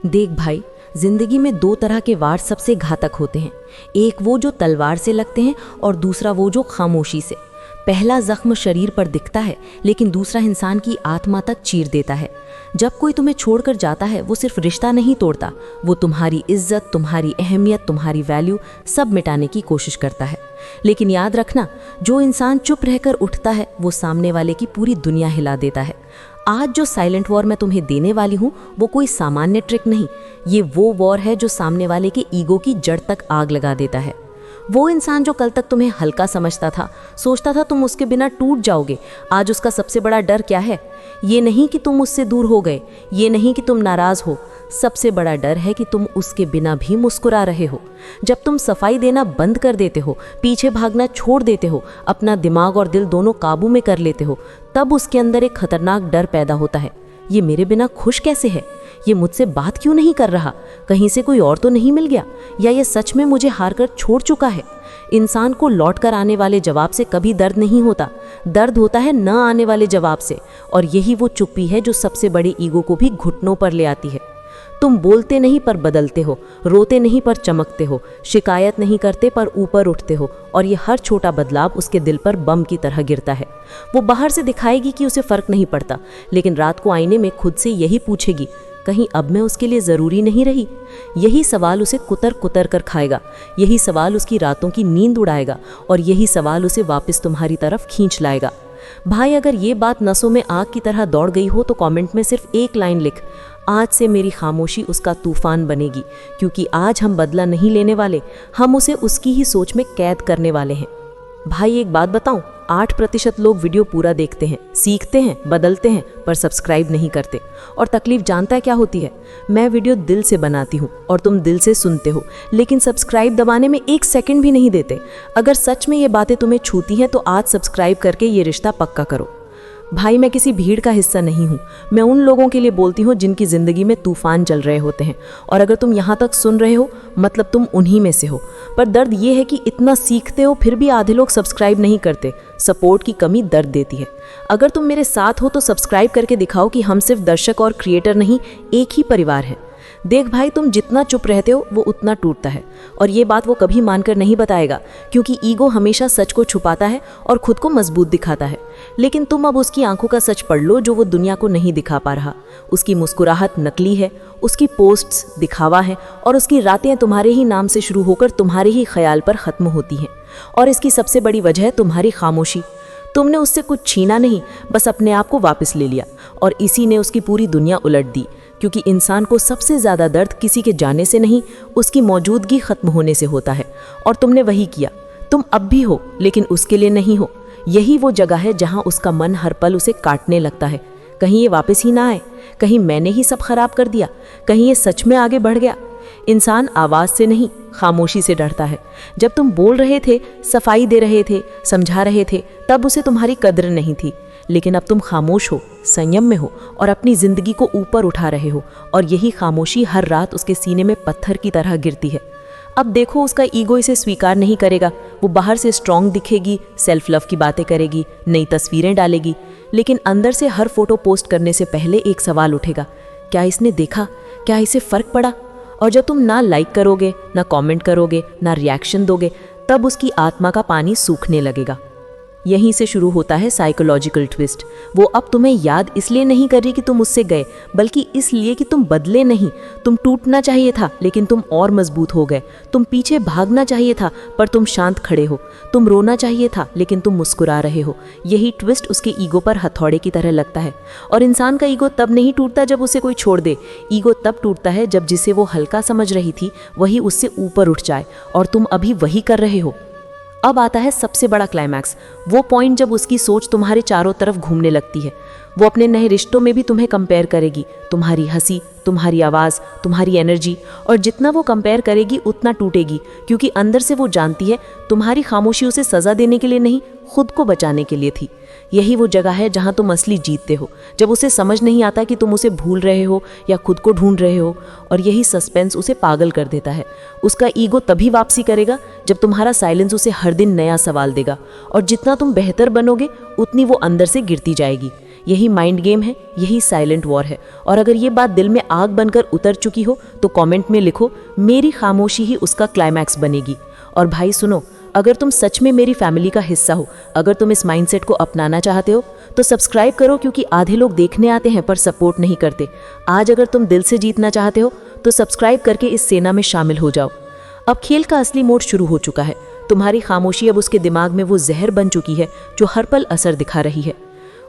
देख भाई, जिंदगी में दो तरह के वार सबसे घातक होते हैं। एक वो जो तलवार से लगते हैं और दूसरा वो जो खामोशी से। पहला जख्म शरीर पर दिखता है, लेकिन दूसरा इंसान की आत्मा तक चीर देता है। जब कोई तुम्हें छोड़कर जाता है, वो सिर्फ रिश्ता नहीं तोड़ता, वो तुम्हारी इज्जत, तुम्हारी अहमियत, तुम्हारी वैल्यू सब मिटाने की कोशिश करता है। लेकिन याद रखना, जो इंसान चुप रहकर उठता है वो सामने वाले की पूरी दुनिया हिला देता है। आज जो साइलेंट वॉर मैं तुम्हें देने वाली हूँ वो कोई सामान्य ट्रिक नहीं, ये वो वॉर है जो सामने वाले के ईगो की जड़ तक आग लगा देता है। वो इंसान जो कल तक तुम्हें हल्का समझता था, सोचता था तुम उसके बिना टूट जाओगे, आज उसका सबसे बड़ा डर क्या है? ये नहीं कि तुम उससे दूर हो गए, ये नहीं कि तुम नाराज हो, सबसे बड़ा डर है कि तुम उसके बिना भी मुस्कुरा रहे हो। जब तुम सफाई देना बंद कर देते हो, पीछे भागना छोड़ देते हो, अपना दिमाग और दिल दोनों काबू में कर लेते हो, तब उसके अंदर एक खतरनाक डर पैदा होता है। ये मेरे बिना खुश कैसे है? ये मुझसे बात क्यों नहीं कर रहा? कहीं से कोई और तो नहीं मिल गया? या ये सच में मुझे हार कर छोड़ चुका है? इंसान को लौट कर आने वाले जवाब से कभी दर्द नहीं होता, दर्द होता है न आने वाले जवाब से। और यही वो चुप्पी है जो सबसे बड़े ईगो को भी घुटनों पर ले आती है। तुम बोलते नहीं पर बदलते हो, रोते नहीं पर चमकते हो, शिकायत नहीं करते पर ऊपर उठते हो, और ये हर छोटा बदलाव उसके दिल पर बम की तरह गिरता है। वो बाहर से दिखाएगी कि उसे फर्क नहीं पड़ता, लेकिन रात को आईने में खुद से यही पूछेगी, कहीं अब मैं उसके लिए ज़रूरी नहीं रही? यही सवाल उसे कुतर कुतर कर खाएगा, यही सवाल उसकी रातों की नींद उड़ाएगा, और यही सवाल उसे वापस तुम्हारी तरफ खींच लाएगा। भाई, अगर ये बात नसों में आग की तरह दौड़ गई हो तो कमेंट में सिर्फ एक लाइन लिख, आज से मेरी खामोशी उसका तूफान बनेगी। क्योंकि आज हम बदला नहीं लेने वाले, हम उसे उसकी ही सोच में कैद करने वाले हैं। भाई, एक बात बताऊं, 8% लोग वीडियो पूरा देखते हैं, सीखते हैं, बदलते हैं, पर सब्सक्राइब नहीं करते। और तकलीफ जानता है क्या होती है? मैं वीडियो दिल से बनाती हूँ और तुम दिल से सुनते हो, लेकिन सब्सक्राइब दबाने में 1 सेकंड भी नहीं देते। अगर सच में ये बातें तुम्हें छूती हैं तो आज सब्सक्राइब करके ये रिश्ता पक्का करो। भाई, मैं किसी भीड़ का हिस्सा नहीं हूँ, मैं उन लोगों के लिए बोलती हूँ जिनकी ज़िंदगी में तूफान चल रहे होते हैं। और अगर तुम यहाँ तक सुन रहे हो, मतलब तुम उन्हीं में से हो। पर दर्द ये है कि इतना सीखते हो फिर भी आधे लोग सब्सक्राइब नहीं करते। सपोर्ट की कमी दर्द देती है। अगर तुम मेरे साथ हो तो सब्सक्राइब करके दिखाओ कि हम सिर्फ दर्शक और क्रिएटर नहीं, एक ही परिवार है। देख भाई, तुम जितना चुप रहते हो वो उतना टूटता है, और ये बात वो कभी मानकर नहीं बताएगा, क्योंकि ईगो हमेशा सच को छुपाता है और खुद को मजबूत दिखाता है। लेकिन तुम अब उसकी आंखों का सच पढ़ लो जो वो दुनिया को नहीं दिखा पा रहा। उसकी मुस्कुराहट नकली है, उसकी पोस्ट्स दिखावा है, और उसकी रातें तुम्हारे ही नाम से शुरू होकर तुम्हारे ही ख्याल पर ख़त्म होती हैं। और इसकी सबसे बड़ी वजह है तुम्हारी खामोशी। तुमने उससे कुछ छीना नहीं, बस अपने आप को वापस ले लिया, और इसी ने उसकी पूरी दुनिया उलट दी। क्योंकि इंसान को सबसे ज़्यादा दर्द किसी के जाने से नहीं, उसकी मौजूदगी ख़त्म होने से होता है। और तुमने वही किया। तुम अब भी हो, लेकिन उसके लिए नहीं हो। यही वो जगह है जहाँ उसका मन हर पल उसे काटने लगता है। कहीं ये वापस ही ना आए, कहीं मैंने ही सब खराब कर दिया, कहीं ये सच में आगे बढ़ गया। इंसान आवाज़ से नहीं, खामोशी से डरता है। जब तुम बोल रहे थे, सफाई दे रहे थे, समझा रहे थे, तब उसे तुम्हारी कद्र नहीं थी। लेकिन अब तुम खामोश हो, संयम में हो, और अपनी ज़िंदगी को ऊपर उठा रहे हो, और यही खामोशी हर रात उसके सीने में पत्थर की तरह गिरती है। अब देखो, उसका ईगो इसे स्वीकार नहीं करेगा। वो बाहर से स्ट्रांग दिखेगी, सेल्फ लव की बातें करेगी, नई तस्वीरें डालेगी, लेकिन अंदर से हर फोटो पोस्ट करने से पहले एक सवाल उठेगा, क्या इसने देखा? क्या इसे फ़र्क पड़ा? और जब तुम ना लाइक करोगे, ना कमेंट करोगे, ना रिएक्शन दोगे, तब उसकी आत्मा का पानी सूखने लगेगा। यहीं से शुरू होता है साइकोलॉजिकल ट्विस्ट। वो अब तुम्हें याद इसलिए नहीं कर रही कि तुम उससे गए, बल्कि इसलिए कि तुम बदले नहीं। तुम टूटना चाहिए था, लेकिन तुम और मजबूत हो गए। तुम पीछे भागना चाहिए था, पर तुम शांत खड़े हो। तुम रोना चाहिए था, लेकिन तुम मुस्कुरा रहे हो। यही ट्विस्ट उसके ईगो पर हथौड़े की तरह लगता है। और इंसान का ईगो तब नहीं टूटता जब उसे कोई छोड़ दे। ईगो तब टूटता है जब जिसे वो हल्का समझ रही थी वही उससे ऊपर उठ जाए, और तुम अभी वही कर रहे हो। अब आता है सबसे बड़ा क्लाइमैक्स, वो पॉइंट जब उसकी सोच तुम्हारे चारों तरफ घूमने लगती है। वो अपने नए रिश्तों में भी तुम्हें कंपेयर करेगी, तुम्हारी हंसी, तुम्हारी आवाज़, तुम्हारी एनर्जी, और जितना वो कंपेयर करेगी उतना टूटेगी, क्योंकि अंदर से वो जानती है तुम्हारी खामोशी उसे सज़ा देने के लिए नहीं, खुद को बचाने के लिए थी। यही वो जगह है जहाँ तुम असली जीतते हो, जब उसे समझ नहीं आता कि तुम उसे भूल रहे हो या खुद को ढूंढ रहे हो, और यही सस्पेंस उसे पागल कर देता है। उसका ईगो तभी वापसी करेगा जब तुम्हारा साइलेंस उसे हर दिन नया सवाल देगा, और जितना तुम बेहतर बनोगे उतनी वो अंदर से गिरती जाएगी। यही माइंड गेम है, यही साइलेंट वॉर है। और अगर ये बात दिल में आग बनकर उतर चुकी हो तो कमेंट में लिखो, मेरी खामोशी ही उसका क्लाइमैक्स बनेगी। और भाई सुनो, अगर तुम सच में मेरी फैमिली का हिस्सा हो, अगर तुम इस माइंडसेट को अपनाना चाहते हो तो सब्सक्राइब करो, क्योंकि आधे लोग देखने आते हैं पर सपोर्ट नहीं करते। आज अगर तुम दिल से जीतना चाहते हो तो सब्सक्राइब करके इस सेना में शामिल हो जाओ। अब खेल का असली मोड शुरू हो चुका है। तुम्हारी खामोशी अब उसके दिमाग में वो जहर बन चुकी है जो हर पल असर दिखा रही है।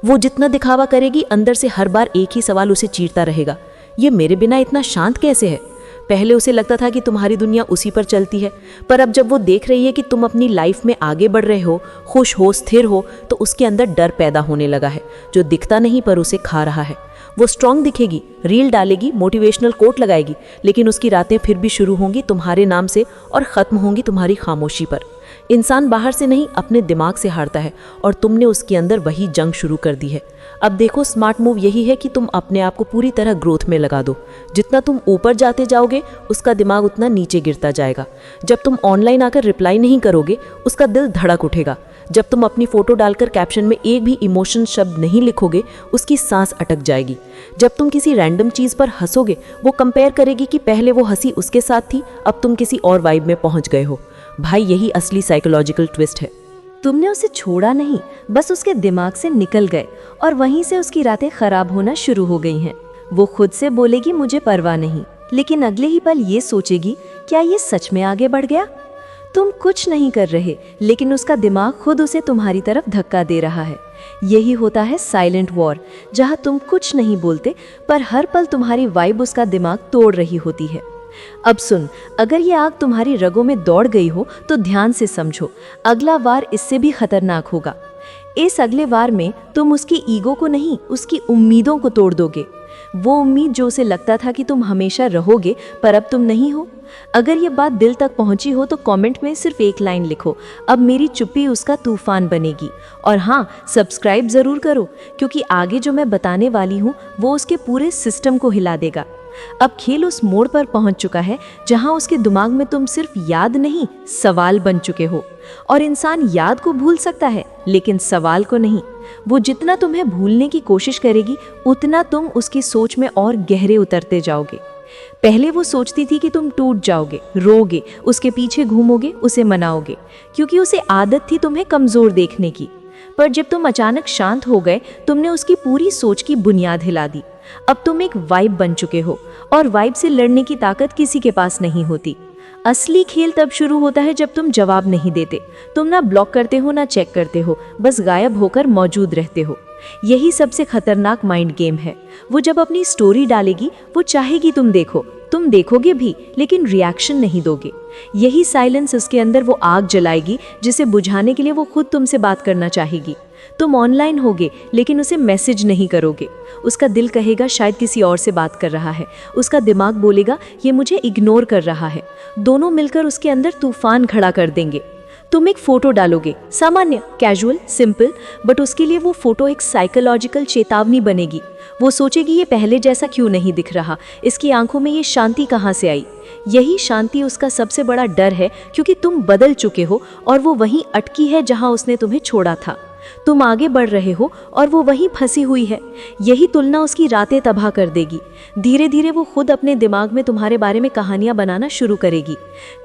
वो जितना दिखावा करेगी, अंदर से हर बार एक ही सवाल उसे चीरता रहेगा, ये मेरे बिना इतना शांत कैसे है। पहले उसे लगता था कि तुम्हारी दुनिया उसी पर चलती है, पर अब जब वो देख रही है कि तुम अपनी लाइफ में आगे बढ़ रहे हो, खुश हो, स्थिर हो, तो उसके अंदर डर पैदा होने लगा है जो दिखता नहीं पर उसे खा रहा है। वो स्ट्रांग दिखेगी, रील डालेगी, मोटिवेशनल कोट लगाएगी, लेकिन उसकी रातें फिर भी शुरू होंगी तुम्हारे नाम से और ख़त्म होंगी तुम्हारी खामोशी पर। इंसान बाहर से नहीं, अपने दिमाग से हारता है, और तुमने उसके अंदर वही जंग शुरू कर दी है। अब देखो, स्मार्ट मूव यही है कि तुम अपने आप को पूरी तरह ग्रोथ में लगा दो। जितना तुम ऊपर जाते जाओगे उसका दिमाग उतना नीचे गिरता जाएगा। जब तुम ऑनलाइन आकर रिप्लाई नहीं करोगे उसका दिल धड़क उठेगा। जब तुम अपनी फोटो डालकर कैप्शन में एक भी इमोशन शब्द नहीं लिखोगे उसकी सांस अटक जाएगी। जब तुम किसी रैंडम चीज़ पर हंसोगे वो कंपेयर करेगी कि पहले वो हंसी उसके साथ थी, अब तुम किसी और वाइब में पहुंच गए हो। भाई, यही असली साइकोलॉजिकल ट्विस्ट है। तुमने उसे छोड़ा नहीं, बस उसके दिमाग से निकल गए और वहीं से उसकी रातें खराब होना शुरू हो गई हैं। वो खुद से बोलेगी मुझे परवाह नहीं, लेकिन अगले ही पल ये सोचेगी क्या ये सच में आगे बढ़ गया। तुम कुछ नहीं कर रहे, लेकिन उसका दिमाग खुद उसे तुम्हारी तरफ धक्का दे रहा है। यही होता है साइलेंट वॉर, जहाँ तुम कुछ नहीं बोलते पर हर पल तुम्हारी वाइब उसका दिमाग तोड़ रही होती है। अब सुन, अगर ये आग तुम्हारी रगों में दौड़ गई हो तो ध्यान से समझो, अगला वार इससे भी खतरनाक होगा। इस अगले वार में तुम उसकी ईगो को नहीं, उसकी उम्मीदों को तोड़ दोगे। वो उम्मीद जो उसे लगता था कि तुम हमेशा रहोगे पर अब तुम नहीं हो। अगर ये बात दिल तक पहुंची हो तो कमेंट में सिर्फ एक लाइन लिखो, अब मेरी चुप्पी उसका तूफान बनेगी। और हाँ, सब्सक्राइब ज़रूर करो, क्योंकि आगे जो मैं बताने वाली हूँ वो उसके पूरे सिस्टम को हिला देगा। अब खेल उस मोड़ पर पहुंच चुका है जहां उसके दिमाग में तुम सिर्फ याद नहीं, सवाल बन चुके हो। और इंसान याद को भूल सकता है लेकिन सवाल को नहीं। वो जितना तुम्हें भूलने की कोशिश करेगी उतना तुम उसकी सोच में और गहरे उतरते जाओगे। पहले वो सोचती थी कि तुम टूट जाओगे, रोगे, उसके पीछे घूमोगे, उसे मनाओगे, क्योंकि उसे आदत थी तुम्हें कमजोर देखने की। पर जब तुम अचानक शांत हो गए, तुमने उसकी पूरी सोच की बुनियाद हिला दी। अब तुम एक वाइब बन चुके हो और वाइब से लड़ने की ताकत किसी के पास नहीं होती। असली खेल तब शुरू होता है जब तुम जवाब नहीं देते। तुम ना ब्लॉक करते हो ना चेक करते हो, बस गायब होकर मौजूद रहते हो। यही सबसे खतरनाक माइंड गेम है। वो जब अपनी स्टोरी डालेगी वो चाहेगी तुम देखो, तुम देखोगे भी, लेकिन रिएक्शन नहीं दोगे। यही साइलेंस उसके अंदर वो आग जलाएगी जिसे बुझाने के लिए वो खुद तुमसे बात करना चाहेगी। तुम ऑनलाइन होगे लेकिन उसे मैसेज नहीं करोगे। उसका दिल कहेगा शायद किसी और से बात कर रहा है, उसका दिमाग बोलेगा ये मुझे इग्नोर कर रहा है। दोनों मिलकर उसके अंदर तूफान खड़ा कर देंगे। तुम एक फोटो डालोगे, सामान्य, कैजुअल, सिंपल, बट उसके लिए वो फोटो एक साइकोलॉजिकल चेतावनी बनेगी। वो सोचेगी ये पहले जैसा क्यों नहीं दिख रहा, इसकी आंखों में ये शांति कहाँ से आई। यही शांति उसका सबसे बड़ा डर है, क्योंकि तुम बदल चुके हो और वो वहीं अटकी है जहां उसने तुम्हें छोड़ा था। तुम आगे बढ़ रहे हो और वो वहीं फंसी हुई है। यही तुलना उसकी रातें तबाह कर देगी। धीरे धीरे वो खुद अपने दिमाग में तुम्हारे बारे में कहानियां बनाना शुरू करेगी।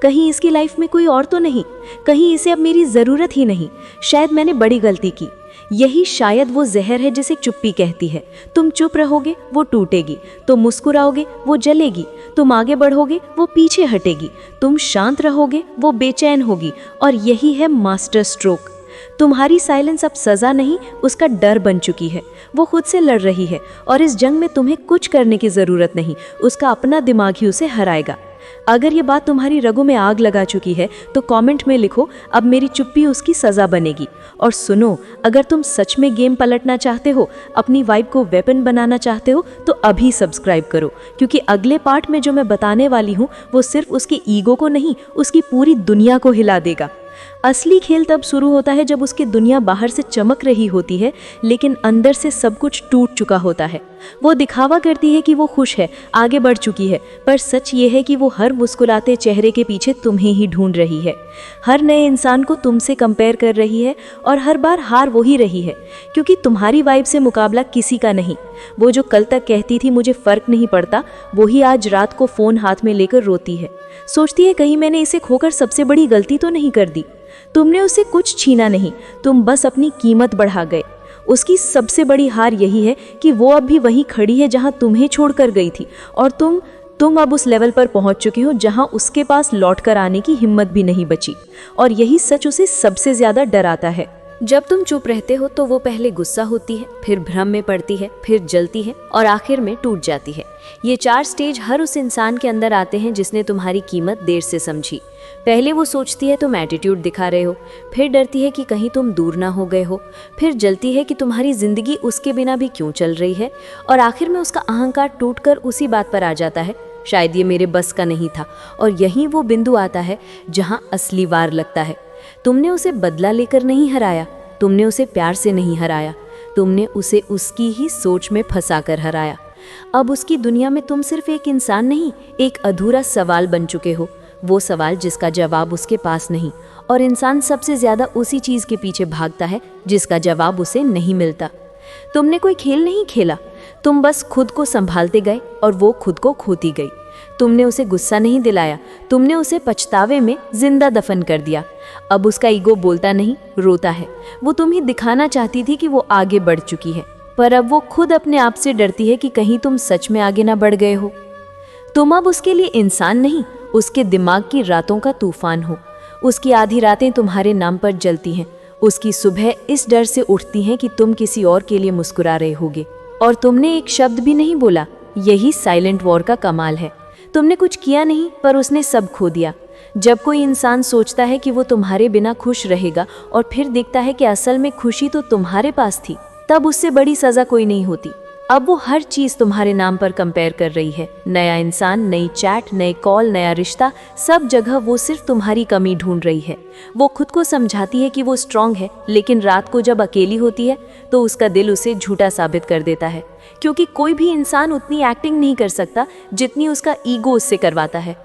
कहीं इसकी लाइफ में कोई और तो नहीं, कहीं इसे अब मेरी ज़रूरत ही नहीं, शायद मैंने बड़ी गलती की। यही शायद वो जहर है जिसे चुप्पी कहती है। तुम चुप रहोगे वो टूटेगी, तुम मुस्कुराओगे वो जलेगी, तुम आगे बढ़ोगे वो पीछे हटेगी, तुम शांत रहोगे वो बेचैन होगी। और यही है मास्टर स्ट्रोक। तुम्हारी साइलेंस अब सजा नहीं, उसका डर बन चुकी है। वो खुद से लड़ रही है और इस जंग में तुम्हें कुछ करने की ज़रूरत नहीं, उसका अपना दिमाग ही उसे हराएगा। अगर ये बात तुम्हारी रगों में आग लगा चुकी है तो कमेंट में लिखो, अब मेरी चुप्पी उसकी सज़ा बनेगी। और सुनो, अगर तुम सच में गेम पलटना चाहते हो, अपनी वाइब को वेपन बनाना चाहते हो, तो अभी सब्सक्राइब करो, क्योंकि अगले पार्ट में जो मैं बताने वाली हूँ वो सिर्फ उसके ईगो को नहीं, उसकी पूरी दुनिया को हिला देगा। असली खेल तब शुरू होता है जब उसकी दुनिया बाहर से चमक रही होती है, लेकिन अंदर से सब कुछ टूट चुका होता है। वो दिखावा करती है कि वो खुश है, आगे बढ़ चुकी है, पर सच ये है कि वो हर मुस्कुराते चेहरे के पीछे तुम्हें ही ढूंढ रही है। हर नए इंसान को तुमसे कंपेयर कर रही है और हर बार हार वही रही है, क्योंकि तुम्हारी वाइब से मुकाबला किसी का नहीं। वो जो कल तक कहती थी मुझे फर्क नहीं पड़ता, वही आज रात को फ़ोन हाथ में लेकर रोती है। सोचती है कहीं मैंने इसे खोकर सबसे बड़ी गलती तो नहीं कर दी। तुमने उसे कुछ छीना नहीं, तुम बस अपनी कीमत बढ़ा गए। उसकी सबसे बड़ी हार यही है कि वो अब भी वहीं खड़ी है जहां तुम्हें छोड़कर गई थी, और तुम अब उस लेवल पर पहुंच चुके हो जहां उसके पास लौटकर आने की हिम्मत भी नहीं बची। और यही सच उसे सबसे ज्यादा डराता है। जब तुम चुप रहते हो तो वो पहले गुस्सा होती है, फिर भ्रम में पड़ती है, फिर जलती है और आखिर में टूट जाती है। ये 4 स्टेज हर उस इंसान के अंदर आते हैं जिसने तुम्हारी कीमत देर से समझी। पहले वो सोचती है तुम एटीट्यूड दिखा रहे हो, फिर डरती है कि कहीं तुम दूर ना हो गए हो, फिर जलती है कि तुम्हारी जिंदगी उसके बिना भी क्यों चल रही है, और आखिर में उसका अहंकार टूटकर उसी बात पर आ जाता है, शायद ये मेरे बस का नहीं था। और यहीं वो बिंदु आता है जहाँ असली वार लगता है। तुमने उसे बदला लेकर नहीं हराया, तुमने उसे प्यार से नहीं हराया, तुमने उसे उसकी ही सोच में फंसा कर हराया। अब उसकी दुनिया में तुम सिर्फ एक इंसान नहीं, एक अधूरा सवाल बन चुके हो। वो सवाल जिसका जवाब उसके पास नहीं, और इंसान सबसे ज्यादा उसी चीज के पीछे भागता है जिसका जवाब उसे नहीं मिलता। तुमने कोई खेल नहीं खेला, तुम बस खुद को संभालते गए और वो खुद को खोती गई। तुमने उसे गुस्सा नहीं दिलाया, तुमने उसे पछतावे में जिंदा दफन कर दिया। अब उसका ईगो बोलता नहीं, रोता है। वो तुम्हें दिखाना चाहती थी कि वो आगे बढ़ चुकी है, पर अब वो खुद अपने आप से डरती है कि कहीं तुम सच में आगे ना बढ़ गए हो। तुम अब उसके लिए इंसान नहीं, उसके दिमाग की रातों का तूफान हो। उसकी आधी रातें तुम्हारे नाम पर जलती हैं, उसकी सुबह इस डर से उठती हैं कि तुम किसी और के लिए मुस्कुरा रहे होगे, और तुमने एक शब्द भी नहीं बोला। यही साइलेंट वॉर का कमाल है। तुमने कुछ किया नहीं, पर उसने सब खो दिया। जब कोई इंसान सोचता है कि वो तुम्हारे बिना खुश रहेगा और फिर देखता है कि असल में खुशी तो तुम्हारे पास थी, तब उससे बड़ी सजा कोई नहीं होती। अब वो हर चीज तुम्हारे नाम पर कंपेयर कर रही है। नया इंसान, नई चैट, नए कॉल, नया रिश्ता, सब जगह वो सिर्फ तुम्हारी कमी ढूंढ रही है। वो खुद को समझाती है कि वो स्ट्रांग है, लेकिन रात को जब अकेली होती है तो उसका दिल उसे झूठा साबित कर देता है, क्योंकि कोई भी इंसान उतनी एक्टिंग नहीं कर सकता जितनी उसका ईगो उससे करवाता है।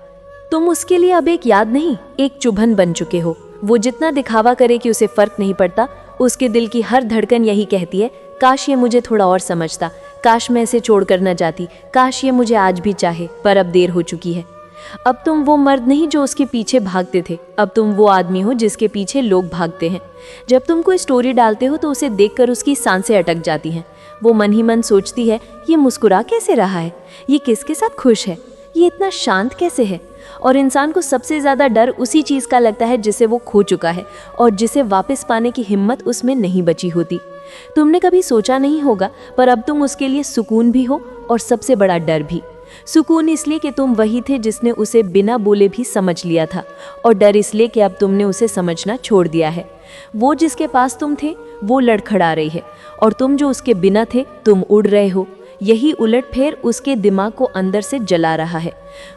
तुम उसके लिए अब एक याद नहीं, एक चुभन बन चुके हो। वो जितना दिखावा करे कि उसे फर्क नहीं पड़ता, उसके दिल की हर धड़कन यही कहती है, काश ये मुझे थोड़ा और समझता, काश मैं इसे छोड़कर न जाती, काश ये मुझे आज भी चाहे, पर अब देर हो चुकी है। अब तुम वो मर्द नहीं जो उसके पीछे भागते थे, अब तुम वो आदमी हो जिसके पीछे लोग भागते हैं। जब तुम कोई स्टोरी डालते हो तो उसे देखकर उसकी सांसें अटक जाती हैं। वो मन ही मन सोचती है, ये मुस्कुरा कैसे रहा है, ये किसके साथ खुश है, ये इतना शांत कैसे है। और इंसान को सबसे ज़्यादा डर उसी चीज़ का लगता है जिसे वो खो चुका है और जिसे वापस पाने की हिम्मत उसमें नहीं बची होती। तुमने कभी सोचा नहीं होगा, पर अब तुम उसके लिए सुकून भी हो और सबसे बड़ा डर भी। सुकून इसलिए कि तुम वही थे जिसने उसे बिना बोले भी समझ लिया था, और डर इसलिए कि अब तुमने उसे समझना छोड़ दिया है। वो जिसके पास तुम थे वो लड़खड़ा रही है, और तुम जो उसके बिना थे तुम उड़ रहे हो। यही उलटफेर उसके दिमाग को अंदर से जला रहा है।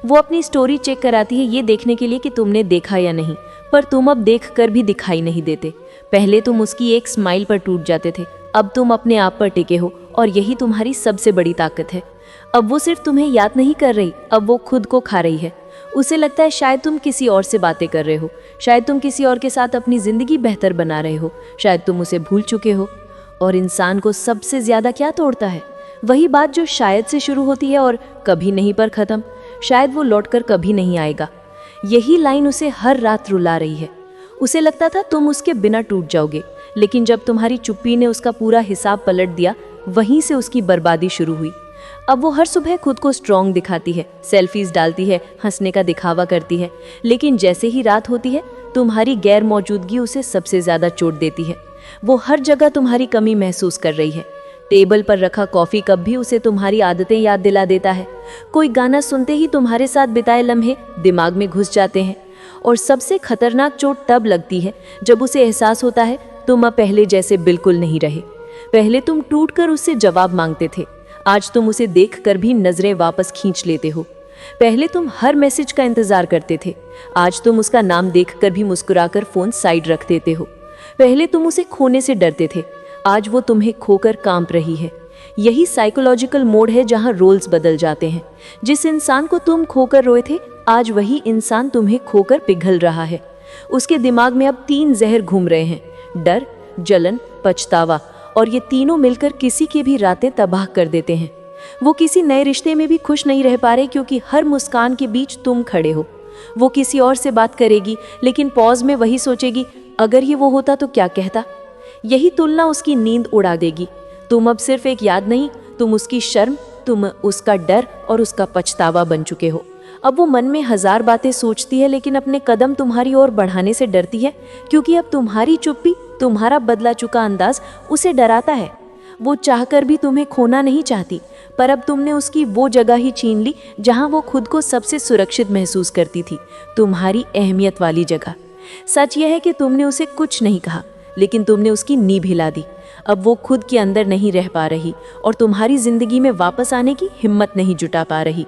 वो अपनी स्टोरी चेक कराती है ये देखने के लिए कि तुमने देखा या नहीं, पर तुम अब देख कर भी दिखाई नहीं देते। पहले तुम उसकी एक स्माइल पर टूट जाते थे, अब तुम अपने आप पर टिके हो, और यही तुम्हारी सबसे बड़ी ताकत है। अब वो सिर्फ तुम्हें याद नहीं कर रही, अब वो खुद को खा रही है। उसे लगता है शायद तुम किसी और से बातें कर रहे हो, शायद तुम किसी और के साथ अपनी जिंदगी बेहतर बना रहे हो, शायद तुम उसे भूल चुके हो। और इंसान को सबसे ज्यादा क्या तोड़ता है? वही बात जो शायद से शुरू होती है और कभी नहीं पर खत्म। शायद वो लौटकर कभी नहीं आएगा। यही लाइन उसे हर रात रुला रही है। उसे लगता था तुम उसके बिना टूट जाओगे, लेकिन जब तुम्हारी चुप्पी ने उसका पूरा हिसाब पलट दिया, वहीं से उसकी बर्बादी शुरू हुई। अब वो हर सुबह खुद को स्ट्रॉन्ग दिखाती है, सेल्फीज डालती है, हंसने का दिखावा करती है, लेकिन जैसे ही रात होती है तुम्हारी गैर मौजूदगी उसे सबसे ज्यादा चोट देती है। वो हर जगह तुम्हारी कमी महसूस कर रही है। टेबल पर रखा कॉफी कप भी उसे तुम्हारी आदतें याद दिला देता है। कोई गाना सुनते ही तुम्हारे साथ बिताए लम्हे दिमाग में घुस जाते हैं। और सबसे खतरनाक चोट तब लगती है जब उसे एहसास होता है तुम अब पहले जैसे बिल्कुल नहीं रहे। पहले तुम टूट कर उससे जवाब मांगते थे, आज तुम उसे देख कर भी नजरें वापस खींच लेते हो। पहले तुम हर मैसेज का इंतजार करते थे, आज तुम उसका नाम देखकर भी मुस्कुराकर फोन साइड रख देते हो। पहले तुम उसे खोने से डरते थे, आज वो तुम्हें खोकर कांप रही है। यही साइकोलॉजिकल मोड है जहां रोल्स बदल जाते हैं। जिस इंसान को तुम खोकर रोए थे, आज वही इंसान तुम्हें खोकर पिघल रहा है। उसके दिमाग में अब 3 जहर घूम रहे हैं, डर, जलन, पछतावा, और ये तीनों मिलकर किसी की भी रातें तबाह कर देते हैं। वो किसी नए रिश्ते में भी खुश नहीं रह पा रहे क्योंकि हर मुस्कान के बीच तुम खड़े हो। वो किसी और से बात करेगी लेकिन पॉज में वही सोचेगी, अगर ये वो होता तो क्या कहता। यही तुलना उसकी नींद उड़ा देगी। तुम अब सिर्फ एक याद नहीं, तुम उसकी शर्म, तुम उसका डर और उसका पछतावा बन चुके हो। अब वो मन में 1000 बातें सोचती है लेकिन अपने कदम तुम्हारी ओर बढ़ाने से डरती है, क्योंकि अब तुम्हारी चुप्पी, तुम्हारा बदला चुका अंदाज उसे डराता है। वो चाहकर भी तुम्हें खोना नहीं चाहती, पर अब तुमने उसकी वो जगह ही छीन ली जहां वो खुद को सबसे सुरक्षित महसूस करती थी, तुम्हारी अहमियत वाली जगह। सच यह है कि तुमने उसे कुछ नहीं कहा, लेकिन तुमने उसकी नींव हिला दी। अब वो खुद के अंदर नहीं रह पा रही और तुम्हारी जिंदगी में वापस आने की हिम्मत नहीं जुटा पा रही।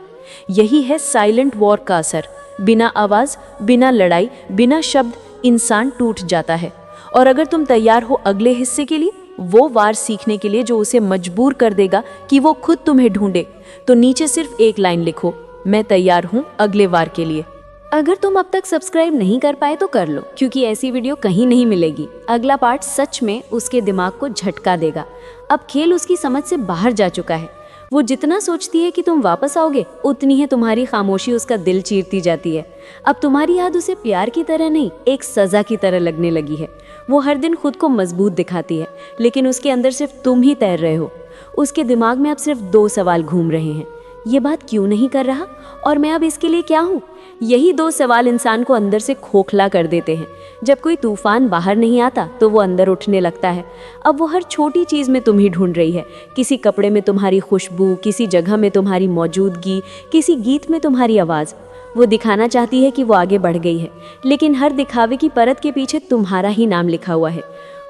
यही है साइलेंट वॉर का असर। बिना आवाज, बिना लड़ाई, बिना शब्द इंसान टूट जाता है। और अगर तुम तैयार हो अगले हिस्से के लिए, वो वार सीखने के लिए जो उसे मजबूर कर देगा कि वो खुद तुम्हें ढूंढे, तो नीचे सिर्फ एक लाइन लिखो, मैं तैयार हूँ अगले वार के लिए। अगर तुम अब तक सब्सक्राइब नहीं कर पाए तो कर लो, क्योंकि ऐसी वीडियो कहीं नहीं मिलेगी। अगला पार्ट सच में उसके दिमाग को झटका देगा। अब खेल उसकी समझ से बाहर जा चुका है। वो जितना सोचती है कि तुम वापस आओगे, उतनी है तुम्हारी खामोशी उसका दिल चीरती जाती है। अब तुम्हारी याद उसे प्यार की तरह नहीं, एक सजा की तरह लगने लगी है। वो हर दिन खुद को मजबूत दिखाती है, लेकिन उसके अंदर सिर्फ तुम ही तैर रहे हो। उसके दिमाग में अब सिर्फ 2 सवाल घूम रहे हैं, ये बात क्यों नहीं कर रहा और मैं अब इसके लिए क्या हूँ। यही 2 सवाल इंसान को अंदर से खोखला कर देते हैं। जब कोई तूफान बाहर नहीं आता तो वो अंदर उठने लगता है। अब वो हर छोटी चीज़ में तुम ही ढूंढ रही है, किसी कपड़े में तुम्हारी खुशबू, किसी जगह में तुम्हारी मौजूदगी, किसी गीत में तुम्हारी आवाज़। वो दिखाना चाहती है कि वो आगे बढ़ गई है, लेकिन हर दिखावे की परत के पीछे तुम्हारा ही नाम लिखा हुआ है।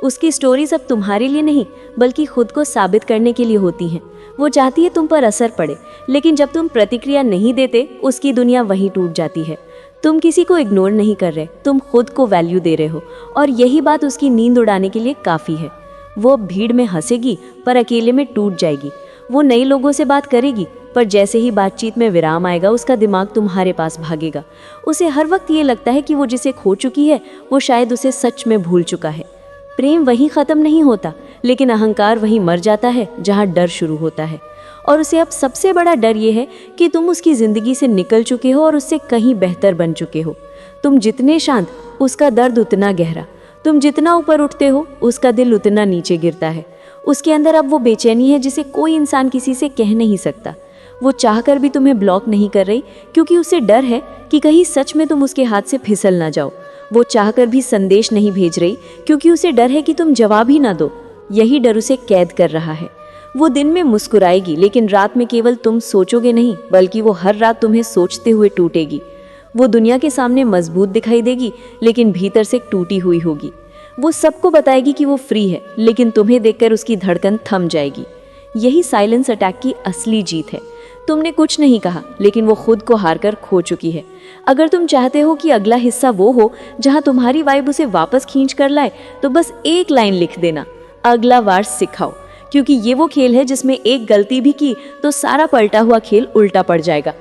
उसकी स्टोरीज अब तुम्हारे लिए नहीं, बल्कि खुद को साबित करने के लिए होती हैं। वो चाहती है तुम पर असर पड़े, लेकिन जब तुम प्रतिक्रिया नहीं देते, उसकी दुनिया वहीं टूट जाती है। तुम किसी को इग्नोर नहीं कर रहे, तुम खुद को वैल्यू दे रहे हो, और यही बात उसकी नींद उड़ाने के लिए काफ़ी है। वो भीड़ में हंसेगी पर अकेले में टूट जाएगी। वो नए लोगों से बात करेगी, पर जैसे ही बातचीत में विराम आएगा, उसका दिमाग तुम्हारे पास भागेगा। उसे हर वक्त ये लगता है कि वो जिसे खो चुकी है, वो शायद उसे सच में भूल चुका है। प्रेम वहीं ख़त्म नहीं होता, लेकिन अहंकार वहीं मर जाता है जहाँ डर शुरू होता है। और उसे अब सबसे बड़ा डर ये है कि तुम उसकी ज़िंदगी से निकल चुके हो और उससे कहीं बेहतर बन चुके हो। तुम जितने शांत, उसका दर्द उतना गहरा। तुम जितना ऊपर उठते हो, उसका दिल उतना नीचे गिरता है। उसके अंदर अब वो बेचैनी है जिसे कोई इंसान किसी से कह नहीं सकता। वो चाहकर भी तुम्हें ब्लॉक नहीं कर रही, क्योंकि उसे डर है कि कहीं सच में तुम उसके हाथ से फिसल ना जाओ। वो चाहकर भी संदेश नहीं भेज रही, क्योंकि उसे डर है कि तुम जवाब ही ना दो। यही डर उसे कैद कर रहा है। वो दिन में मुस्कुराएगी, लेकिन रात में केवल तुम सोचोगे नहीं, बल्कि वो हर रात तुम्हें सोचते हुए टूटेगी। वो दुनिया के सामने मजबूत दिखाई देगी, लेकिन भीतर से टूटी हुई होगी। वो सबको बताएगी कि वो फ्री है, लेकिन तुम्हें देखकर उसकी धड़कन थम जाएगी। यही साइलेंस अटैक की असली जीत है। तुमने कुछ नहीं कहा, लेकिन वो खुद को हारकर खो चुकी है। अगर तुम चाहते हो कि अगला हिस्सा वो हो जहां तुम्हारी वाइब उसे वापस खींच कर लाए, तो बस एक लाइन लिख देना, अगला वार सिखाओ। क्योंकि ये वो खेल है जिसमें एक गलती भी की तो सारा पलटा हुआ खेल उल्टा पड़ जाएगा।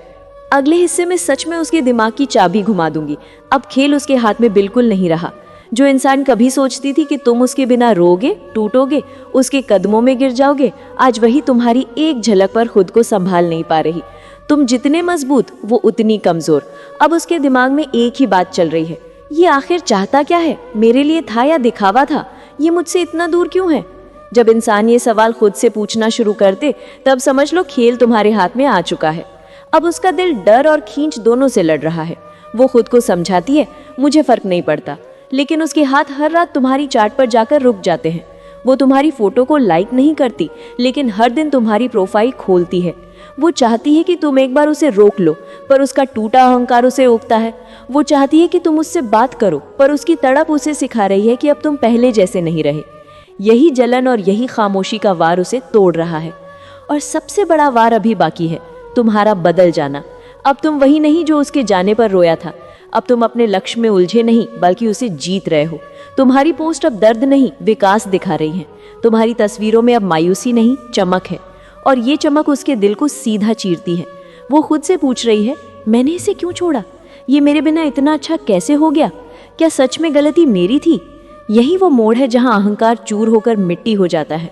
अगले हिस्से में सच में उसके दिमाग की चाबी घुमा दूंगी। अब खेल उसके हाथ में बिल्कुल नहीं रहा। जो इंसान कभी सोचती थी कि तुम उसके बिना रोगे, टूटोगे, उसके कदमों में गिर जाओगे, आज वही तुम्हारी एक झलक पर खुद को संभाल नहीं पा रही। तुम जितने मजबूत, वो उतनी कमजोर। अब उसके दिमाग में एक ही बात चल रही है, ये आखिर चाहता क्या है? मेरे लिए था या दिखावा था? ये मुझसे इतना दूर क्यों है? जब इंसान ये सवाल खुद से पूछना शुरू करते, तब समझ लो खेल तुम्हारे हाथ में आ चुका है। अब उसका दिल डर और खींच दोनों से लड़ रहा है। वो खुद को समझाती है, मुझे फर्क नहीं पड़ता, लेकिन उसके हाथ हर रात तुम्हारी चाट पर जाकर रुक जाते हैं। वो तुम्हारी फोटो को लाइक नहीं करती, लेकिन हर दिन तुम्हारी प्रोफाइल खोलती है। वो चाहती है कि तुम एक बार उसे रोक लो, पर उसका टूटा अहंकार उसे रोकता है। वो चाहती है कि तुम उससे बात करो, पर उसकी तड़प उसे सिखा रही है कि अब तुम पहले जैसे नहीं रहे। यही जलन और यही खामोशी का वार उसे तोड़ रहा है। और सबसे बड़ा वार अभी बाकी है, तुम्हारा बदल जाना। अब तुम वही नहीं जो उसके जाने पर रोया था। अब तुम अपने लक्ष्य में उलझे नहीं बल्कि उसे जीत रहे हो। तुम्हारी पोस्ट अब दर्द नहीं विकास दिखा रही है। तुम्हारी तस्वीरों में अब मायूसी नहीं चमक है, और ये चमक उसके दिल को सीधा चीरती है। वो खुद से पूछ रही है, मैंने इसे क्यों छोड़ा? ये मेरे बिना इतना अच्छा कैसे हो गया? क्या सच में गलती मेरी थी? यही वो मोड़ है जहां अहंकार चूर होकर मिट्टी हो जाता है।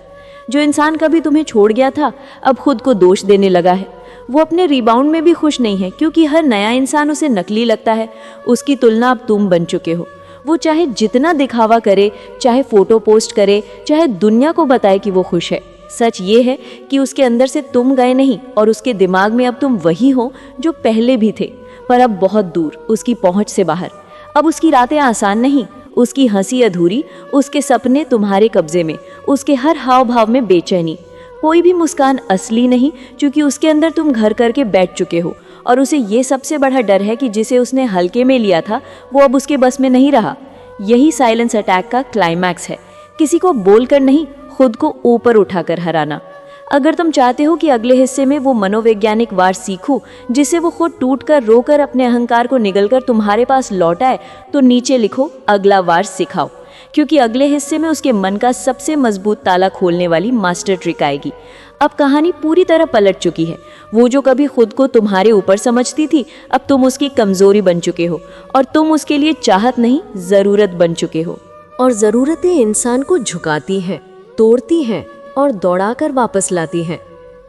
जो इंसान कभी तुम्हें छोड़ गया था अब खुद को दोष देने लगा है। वो अपने रिबाउंड में भी खुश नहीं है, क्योंकि हर नया इंसान उसे नकली लगता है। उसकी तुलना अब तुम बन चुके हो। वो चाहे जितना दिखावा करे, चाहे फोटो पोस्ट करे, चाहे दुनिया को बताए कि वो खुश है, सच ये है कि उसके अंदर से तुम गए नहीं, और उसके दिमाग में अब तुम वही हो जो पहले भी थे, पर अब बहुत दूर, उसकी पहुंच से बाहर। अब उसकी रातें आसान नहीं, उसकी हंसी अधूरी, उसके सपने तुम्हारे कब्जे में, उसके हर हाव भाव में बेचैनी। कोई भी मुस्कान असली नहीं, क्योंकि उसके अंदर तुम घर करके बैठ चुके हो, और उसे ये सबसे बड़ा डर है कि जिसे उसने हल्के में लिया था वो अब उसके बस में नहीं रहा। यही साइलेंस अटैक का क्लाइमैक्स है, किसी को बोलकर नहीं, खुद को ऊपर उठाकर हराना। अगर तुम चाहते हो कि अगले हिस्से में वो मनोवैज्ञानिक वार सीखूं जिससे वो खुद टूटकर रोकर अपने अहंकार को निगलकर तुम्हारे पास लौट आए, तो नीचे लिखो अगला वार सिखाओ, क्योंकि अगले हिस्से में उसके मन का सबसे मजबूत ताला खोलने वाली मास्टर ट्रिक आएगी। अब कहानी पूरी तरह पलट चुकी है। वो जो कभी खुद को तुम्हारे ऊपर समझती थी, अब तुम उसकी कमजोरी बन चुके हो, और तुम उसके लिए चाहत नहीं ज़रूरत बन चुके हो। और ज़रूरतें इंसान को झुकाती हैं, तोड़ती हैं और दौड़ाकर वापस लाती हैं।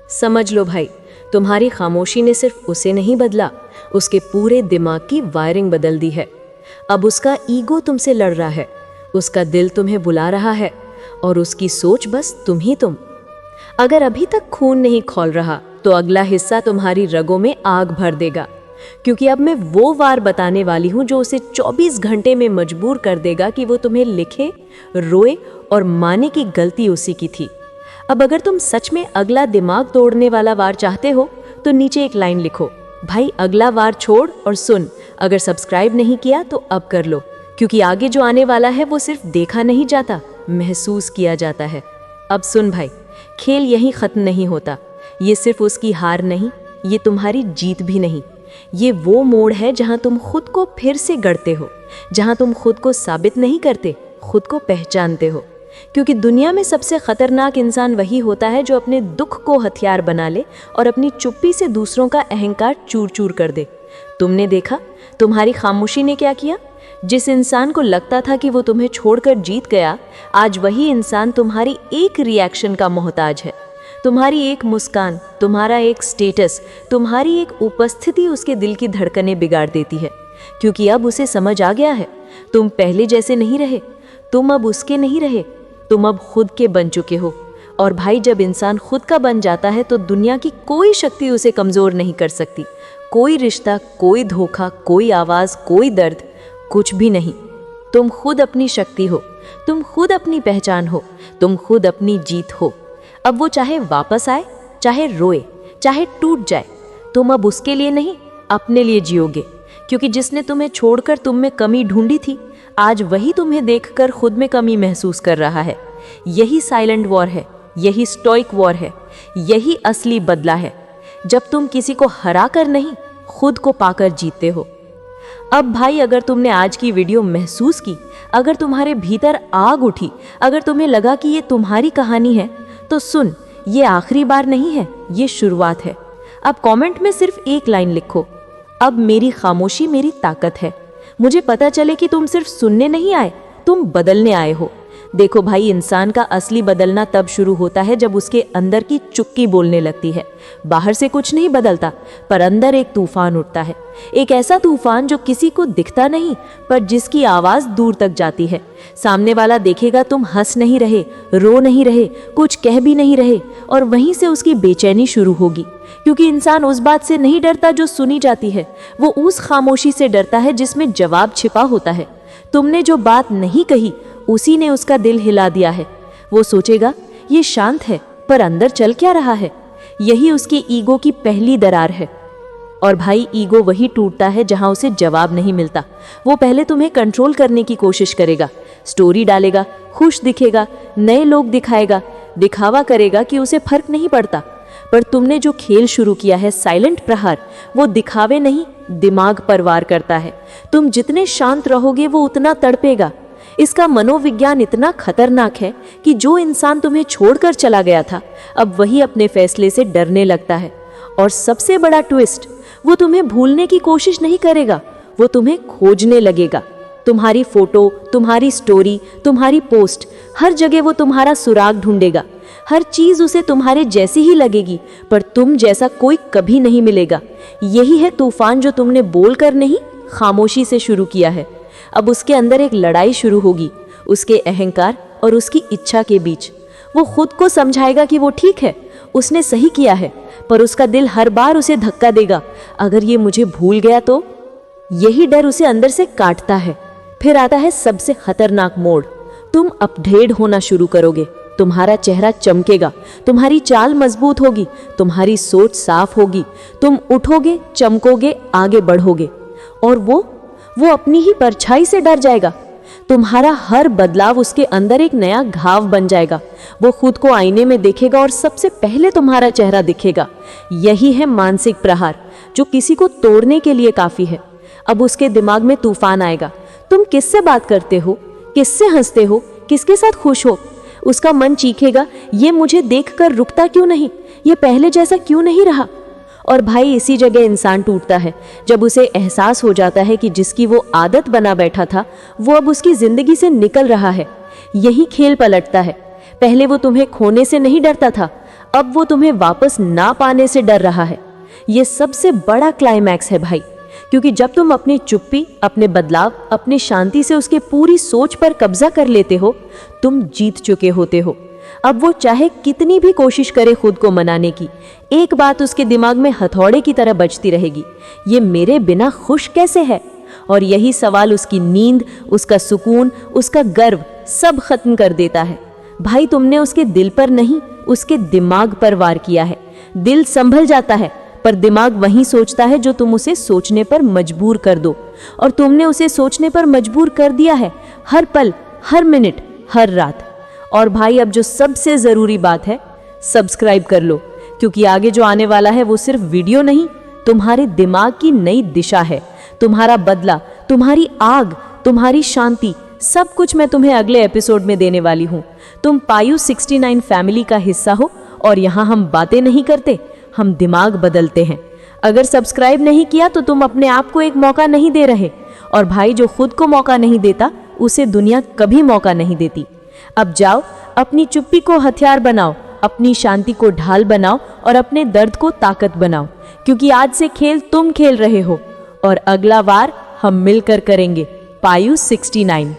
समझ लो भाई, तुम्हारी खामोशी ने सिर्फ उसे नहीं बदला, उसके पूरे दिमाग की वायरिंग बदल दी है। अब उसका ईगो तुमसे लड़ रहा है, उसका दिल तुम्हें बुला रहा है, और उसकी सोच बस तुम ही तुम। अगर अभी तक खून नहीं खौल रहा तो अगला हिस्सा तुम्हारी रगों में आग भर देगा, क्योंकि अब मैं वो वार बताने वाली हूँ जो उसे 24 घंटे में मजबूर कर देगा कि वो तुम्हें लिखे, रोए और माने कि गलती उसी की थी। अब अगर तुम सच में अगला दिमाग तोड़ने वाला वार चाहते हो तो नीचे एक लाइन लिखो, भाई अगला वार छोड़ और सुन। अगर सब्सक्राइब नहीं किया तो अब कर लो, क्योंकि आगे जो आने वाला है वो सिर्फ देखा नहीं जाता, महसूस किया जाता है। अब सुन भाई, खेल यहीं खत्म नहीं होता। ये सिर्फ उसकी हार नहीं, ये तुम्हारी जीत भी नहीं। ये वो मोड़ है जहां तुम खुद को फिर से गढ़ते हो, जहां तुम खुद को साबित नहीं करते, खुद को पहचानते हो। क्योंकि दुनिया में सबसे खतरनाक इंसान वही होता है जो अपने दुख को हथियार बना ले और अपनी चुप्पी से दूसरों का अहंकार चूर चूर कर दे। तुमने देखा तुम्हारी खामोशी ने क्या किया? जिस इंसान को लगता था कि वो तुम्हें छोड़कर जीत गया, आज वही इंसान तुम्हारी एक रिएक्शन का मोहताज है। तुम्हारी एक मुस्कान, तुम्हारा एक स्टेटस, तुम्हारी एक उपस्थिति उसके दिल की धड़कनें बिगाड़ देती है। क्योंकि अब उसे समझ आ गया है, तुम पहले जैसे नहीं रहे, तुम अब उसके नहीं रहे, तुम अब खुद के बन चुके हो। और भाई, जब इंसान खुद का बन जाता है तो दुनिया की कोई शक्ति उसे कमज़ोर नहीं कर सकती। कोई रिश्ता, कोई धोखा, कोई आवाज़, कोई दर्द, कुछ भी नहीं। तुम खुद अपनी शक्ति हो, तुम खुद अपनी पहचान हो, तुम खुद अपनी जीत हो। अब वो चाहे वापस आए, चाहे रोए, चाहे टूट जाए, तुम अब उसके लिए नहीं, अपने लिए जियोगे। क्योंकि जिसने तुम्हें छोड़कर तुम में कमी ढूंढी थी, आज वही तुम्हें देखकर खुद में कमी महसूस कर रहा है। यही साइलेंट वॉर है, यही स्टोइक वॉर है, यही असली बदला है, जब तुम किसी को हरा कर नहीं, खुद को पाकर जीतते हो। अब भाई, अगर तुमने आज की वीडियो महसूस की, अगर तुम्हारे भीतर आग उठी, अगर तुम्हें लगा कि ये तुम्हारी कहानी है, तो सुन, ये आखिरी बार नहीं है, ये शुरुआत है। अब कमेंट में सिर्फ एक लाइन लिखो, अब मेरी खामोशी मेरी ताकत है। मुझे पता चले कि तुम सिर्फ सुनने नहीं आए, तुम बदलने आए हो। देखो भाई, इंसान का असली बदलना तब शुरू होता है जब उसके अंदर की चुप्पी बोलने लगती है। बाहर से कुछ नहीं बदलता, पर अंदर एक तूफान उठता है। एक ऐसा तूफान जो किसी को दिखता नहीं, पर जिसकी आवाज़ दूर तक जाती है। सामने वाला देखेगा तुम हंस नहीं रहे, रो नहीं रहे, कुछ कह भी नहीं रहे, और वहीं से उसकी बेचैनी शुरू होगी। क्योंकि इंसान उस बात से नहीं डरता जो सुनी जाती है, वो उस खामोशी से डरता है जिसमें जवाब छिपा होता है। तुमने जो बात नहीं कही, उसी ने उसका दिल हिला दिया है। वो सोचेगा ये शांत है, पर अंदर चल क्या रहा है? यही उसकी ईगो की पहली दरार है। और भाई, ईगो वही टूटता है जहां उसे जवाब नहीं मिलता। वो पहले तुम्हें कंट्रोल करने की कोशिश करेगा, स्टोरी डालेगा, खुश दिखेगा, नए लोग दिखाएगा, दिखावा करेगा कि उसे फर्क नहीं पड़ता। पर तुमने जो खेल शुरू किया है साइलेंट प्रहार, वो दिखावे नहीं दिमाग पर वार करता है। तुम जितने शांत रहोगे वो उतना तड़पेगा। इसका मनोविज्ञान इतना खतरनाक है कि जो इंसान तुम्हें छोड़कर चला गया था अब वही अपने फैसले से डरने लगता है। और सबसे बड़ा ट्विस्ट, वो तुम्हें भूलने की कोशिश नहीं करेगा, वो तुम्हें खोजने लगेगा। तुम्हारी फोटो, तुम्हारी स्टोरी, तुम्हारी पोस्ट, हर जगह वो तुम्हारा सुराग ढूंढेगा। हर चीज उसे तुम्हारे जैसी ही लगेगी, पर तुम जैसा कोई कभी नहीं मिलेगा। यही है तूफान जो तुमने बोलकर नहीं, खामोशी से शुरू किया है। अब उसके अंदर एक लड़ाई शुरू होगी, उसके अहंकार और उसकी इच्छा के बीच। वो खुद को समझाएगा कि वो ठीक है, उसने सही किया है, पर उसका दिल हर बार उसे धक्का देगा, अगर ये मुझे भूल गया तो। यही डर उसे अंदर से काटता है। फिर आता है सबसे खतरनाक मोड़, तुम अपडेट होना शुरू करोगे। तुम्हारा चेहरा चमकेगा, तुम्हारी चाल मजबूत होगी, तुम्हारी सोच साफ होगी। तुम उठोगे, चमकोगे, आगे बढ़ोगे। और वो अपनी ही परछाई से डर जाएगा। तुम्हारा हर बदलाव उसके अंदर एक नया घाव बन जाएगा। वो खुद को आईने में देखेगा और सबसे पहले तुम्हारा चेहरा दिखेगा। यही है मानसिक प्रहार, जो किसी को तोड़ने के लिए काफी है। अब उसके दिमाग में तूफान आएगा। तुम किससे बात करते हो, किससे हंसते हो, किसके साथ खुश हो? उसका मन चीखेगा, ये मुझे देखकर रुकता क्यों नहीं, ये पहले जैसा क्यों नहीं रहा। और भाई इसी जगह इंसान टूटता है, जब उसे एहसास हो जाता है कि जिसकी वो आदत बना बैठा था वो अब उसकी जिंदगी से निकल रहा है। यही खेल पलटता है। पहले वो तुम्हें खोने से नहीं डरता था, अब वो तुम्हें वापस ना पाने से डर रहा है। ये सबसे बड़ा क्लाइमैक्स है भाई, क्योंकि जब तुम अपनी चुप्पी, अपने बदलाव, अपनी शांति से उसके पूरी सोच पर कब्जा कर लेते हो, तुम जीत चुके होते हो। अब वो चाहे कितनी भी कोशिश करे खुद को मनाने की, एक बात उसके दिमाग में हथौड़े की तरह बजती रहेगी, ये मेरे बिना खुश कैसे है। और यही सवाल उसकी नींद, उसका सुकून, उसका गर्व सब खत्म कर देता है। भाई तुमने उसके दिल पर नहीं, उसके दिमाग पर वार किया है। दिल संभल जाता है, पर दिमाग वही सोचता है जो तुम उसे सोचने पर मजबूर कर दो। और तुमने उसे सोचने पर मजबूर कर दिया है, हर पल, हर मिनट, हर रात। और भाई अब जो सबसे ज़रूरी बात है, सब्सक्राइब कर लो, क्योंकि आगे जो आने वाला है वो सिर्फ वीडियो नहीं, तुम्हारे दिमाग की नई दिशा है। तुम्हारा बदला, तुम्हारी आग, तुम्हारी शांति, सब कुछ मैं तुम्हें अगले एपिसोड में देने वाली हूँ। तुम पायु 69 फैमिली का हिस्सा हो, और यहाँ हम बातें नहीं करते, हम दिमाग बदलते हैं। अगर सब्सक्राइब नहीं किया तो तुम अपने आप को एक मौका नहीं दे रहे। और भाई जो खुद को मौका नहीं देता, उसे दुनिया कभी मौका नहीं देती। अब जाओ, अपनी चुप्पी को हथियार बनाओ, अपनी शांति को ढाल बनाओ और अपने दर्द को ताकत बनाओ, क्योंकि आज से खेल तुम खेल रहे हो और अगला वार हम मिलकर करेंगे। पायु 69।